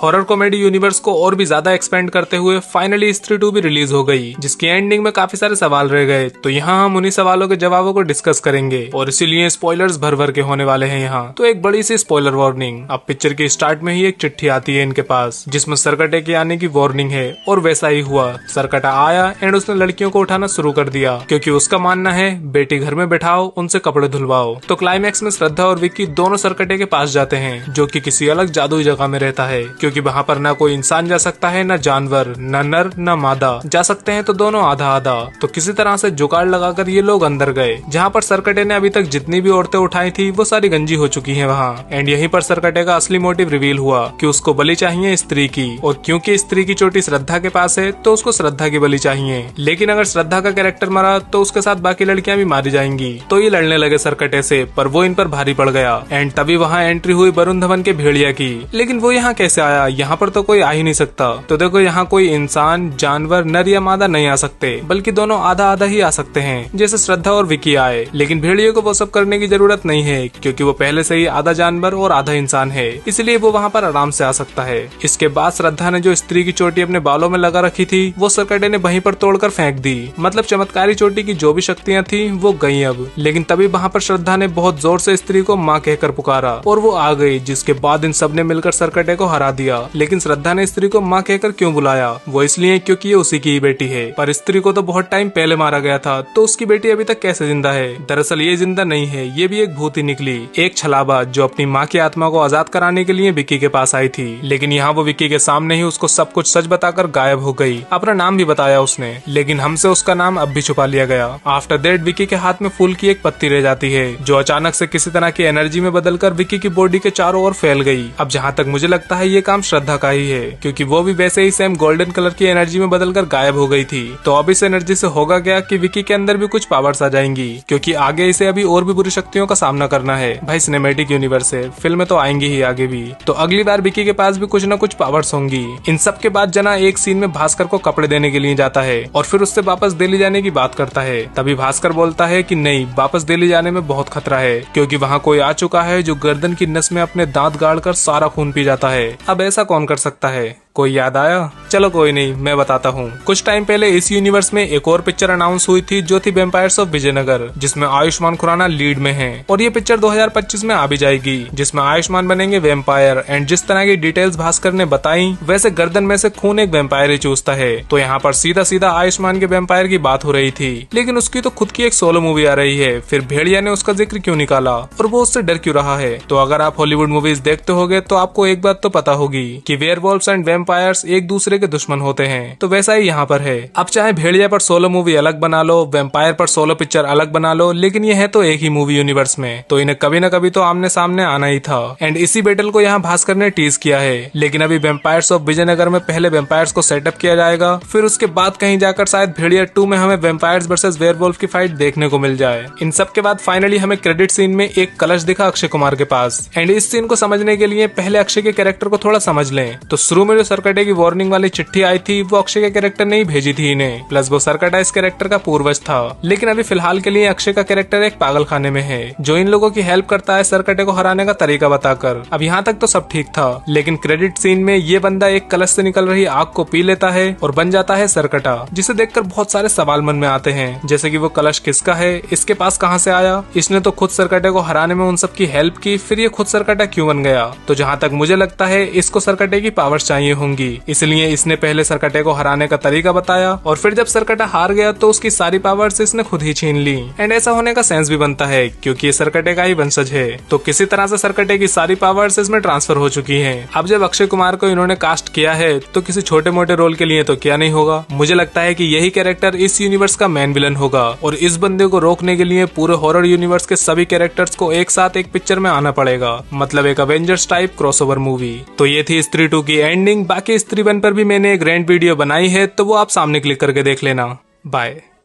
Horror comedy universe को और भी ज्यादा एक्सपेंड करते हुए फाइनली स्त्री 2 भी रिलीज हो गई, जिसकी एंडिंग में काफी सारे सवाल रह गए। तो यहाँ हम उन्हीं सवालों के जवाबों को डिस्कस करेंगे और इसीलिए स्पॉयलर्स भर भर के होने वाले हैं यहाँ। तो एक बड़ी सी स्पॉइलर वार्निंग। अब पिक्चर के स्टार्ट में ही एक चिट्ठी आती है इनके पास, जिसमें सरकटे के आने की वार्निंग है, और वैसा ही हुआ। सरकटा आया एंड उसने लड़कियों को उठाना शुरू कर दिया, क्योंकि उसका मानना है बेटी घर में बैठाओ, उनसे कपड़े धुलवाओ। तो क्लाइमैक्स में श्रद्धा और विक्की दोनों सरकटे के पास जाते हैं, जो कि किसी अलग जादुई जगह में रहता है, क्योंकि वहाँ पर ना कोई इंसान जा सकता है, ना जानवर, न नर न मादा। जा सकते हैं तो दोनों आधा आधा। तो किसी तरह से जुगाड़ लगाकर ये लोग अंदर गए, जहाँ पर सरकटे ने अभी तक जितनी भी औरतें उठाई थी वो सारी गंजी हो चुकी हैं वहाँ। एंड यहीं पर सरकटे का असली मोटिव रिवील हुआ कि उसको बलि चाहिए स्त्री की, और क्योंकि स्त्री की चोटी श्रद्धा के पास है तो उसको श्रद्धा की बलि चाहिए। लेकिन अगर श्रद्धा का कैरेक्टर मरा तो उसके साथ बाकी लड़कियां भी मारी जाएंगी। तो ये लड़ने लगे सरकटे से, पर वो इन पर भारी पड़ गया। एंड तभी वहाँ एंट्री हुई वरुण धवन के भेड़िया की। लेकिन वो यहाँ कैसे आया? यहाँ पर तो कोई आ ही नहीं सकता। तो देखो, यहाँ कोई इंसान, जानवर, नर या मादा नहीं आ सकते, बल्कि दोनों आधा आधा ही आ सकते हैं, जैसे श्रद्धा और विकी आए। लेकिन भेड़िए को वो सब करने की जरूरत नहीं है, क्योंकि वो पहले से ही आधा जानवर और आधा इंसान है, इसलिए वो वहाँ पर आराम से आ सकता है। इसके बाद श्रद्धा ने जो स्त्री की चोटी अपने बालों में लगा रखी थी वो सरकटे ने वहीं पर तोड़कर फेंक दी। मतलब चमत्कारी चोटी की जो भी शक्तियाँ थी वो गई अब। लेकिन तभी वहाँ पर श्रद्धा ने बहुत जोर से स्त्री को माँ कहकर पुकारा और वो आ गई, जिसके बाद इन सब ने मिलकर सरकटे को हरा दिया। लेकिन श्रद्धा ने स्त्री को माँ कहकर क्यों बुलाया? वो इसलिए क्योंकि ये उसी की ही बेटी है। पर स्त्री को तो बहुत टाइम पहले मारा गया था, तो उसकी बेटी अभी तक कैसे जिंदा है? दरअसल ये जिंदा नहीं है, ये भी एक भूत ही निकली, एक छलावा, जो अपनी माँ की आत्मा को आजाद कराने के लिए विक्की के पास आई थी। लेकिन यहाँ वो विक्की के सामने ही उसको सब कुछ सच बताकर गायब हो गई। अपना नाम भी बताया उसने, लेकिन हमसे उसका नाम अब भी छुपा लिया गया। आफ्टर दैट विक्की के हाथ में फूल की एक पत्ती रह जाती है, जो अचानक से किसी तरह की एनर्जी में बदलकर विक्की की बॉडी के चारों ओर फैल गई। अब जहाँ तक मुझे लगता है ये काम श्रद्धा का ही है, क्योंकि वो भी वैसे ही सेम गोल्डन कलर की एनर्जी में बदलकर गायब हो गई थी। तो अब इस एनर्जी से होगा क्या कि विक्की के अंदर भी कुछ पावर्स आ जाएंगी, क्योंकि आगे इसे अभी और भी बुरी शक्तियों का सामना करना है। भाई सिनेमैटिक यूनिवर्स है, फिल्में तो आएंगी ही आगे भी। तो अगली बार विक्की के पास भी कुछ न कुछ पावर्स होंगी। इन सब के बाद जना एक सीन में भास्कर को कपड़े देने के लिए जाता है और फिर उससे वापस दिल्ली जाने की बात करता है। तभी भास्कर बोलता है कि नहीं, वापस दिल्ली जाने में बहुत खतरा है, क्योंकि वहाँ कोई आ चुका है जो गर्दन की नस में अपने दांत गाड़कर सारा खून पी जाता है। अब ऐसा कौन कर सकता है? कोई याद आया? चलो कोई नहीं, मैं बताता हूँ। कुछ टाइम पहले इस यूनिवर्स में एक और पिक्चर अनाउंस हुई थी, जो थी वेम्पायर्स ऑफ विजयनगर, जिसमें आयुष्मान खुराना लीड में है। और ये पिक्चर 2025 में आ भी जाएगी, जिसमें आयुष्मान बनेंगे वेम्पायर। एंड जिस तरह की डिटेल्स भास्कर ने बताई, वैसे गर्दन में से खून एक वेम्पायर ही चूसता है। तो यहाँ पर सीधा सीधा आयुष्मान के वेम्पायर की बात हो रही थी, लेकिन उसकी तो खुद की एक सोलो मूवी आ रही है। फिर भेड़िया ने उसका जिक्र क्यों निकाला और वो उससे डर क्यों रहा है? तो अगर आप हॉलीवुड मूवीज देखते होगे तो आपको एक बात तो पता होगी कि वेयरवॉल्व्स एंड वेम्पायर्स एक दूसरे के दुश्मन होते हैं। तो वैसा ही यहाँ पर है। अब चाहे भेड़िया पर सोलो मूवी अलग बना लो, वेम्पायर पर सोलो पिक्चर अलग बना लो, लेकिन ये है तो एक ही मूवी यूनिवर्स में, तो इन्हें कभी न कभी तो आमने सामने आना ही था। एंड इसी बैटल को यहाँ भास्कर ने टीज किया है। लेकिन अभी वेम्पायर्स ऑफ विजयनगर में पहले वेम्पायर्स को सेटअप किया जाएगा, फिर उसके बाद कहीं जाकर शायद भेड़िया 2 में हमें वेम्पायर्स वर्सेस वेयरवॉल्फ की फाइट देखने को मिल जाए। इन सब के बाद फाइनली हमें क्रेडिट सीन में एक कलश दिखा अक्षय कुमार के पास। एंड इस सीन को समझने के लिए पहले अक्षय के कैरेक्टर को थोड़ा समझ लें। तो शुरू में जो सरकटे की वार्निंग वाली चिट्ठी आई थी वो अक्षय के कैरेक्टर ने ही भेजी थी इन्हें, प्लस वो सरकटा इस कैरेक्टर का पूर्वज था। लेकिन अभी फिलहाल के लिए अक्षय का कैरेक्टर एक पागल खाने में है, जो इन लोगों की हेल्प करता है सरकटे को हराने का तरीका बताकर। अब यहाँ तक तो सब ठीक था, लेकिन क्रेडिट सीन में ये बंदा एक कलश से निकल रही आग को पी लेता है और बन जाता है सरकटा, जिसे देखकर बहुत सारे सवाल मन में आते हैं, जैसे कि वो कलश किसका है, इसके पास कहाँ से आया, इसने तो खुद सरकटे को हराने में उन सब की हेल्प की, फिर ये खुद सरकटा क्यों बन गया? तो जहाँ तक मुझे लगता है इसको सरकटे की पावर्स चाहिए होंगी, इसलिए इसने पहले सरकटे को हराने का तरीका बताया, और फिर जब सरकटा हार गया तो उसकी सारी पावर्स इसने खुद ही छीन ली। एंड ऐसा होने का सेंस भी बनता है, क्योंकि ये सरकटे का ही वंशज है। तो किसी तरह से सरकटे की सारी पावर्स इसमें ट्रांसफर हो चुकी हैं। अब जब अक्षय कुमार को इन्होंने कास्ट किया है तो किसी छोटे मोटे रोल के लिए तो क्या नहीं होगा। मुझे लगता है कि यही कैरेक्टर इस यूनिवर्स का मेन विलन होगा, और इस बंदे को रोकने के लिए पूरे हॉरर यूनिवर्स के सभी कैरेक्टर्स को एक साथ एक पिक्चर में आना पड़ेगा, मतलब एक अवेंजर्स टाइप क्रॉसओवर मूवी। तो ये थी स्त्री 2 की एंडिंग। बाकी स्त्री 1 पर भी मैंने एक ग्रैंड वीडियो बनाई है, तो वो आप सामने क्लिक करके देख लेना। बाय।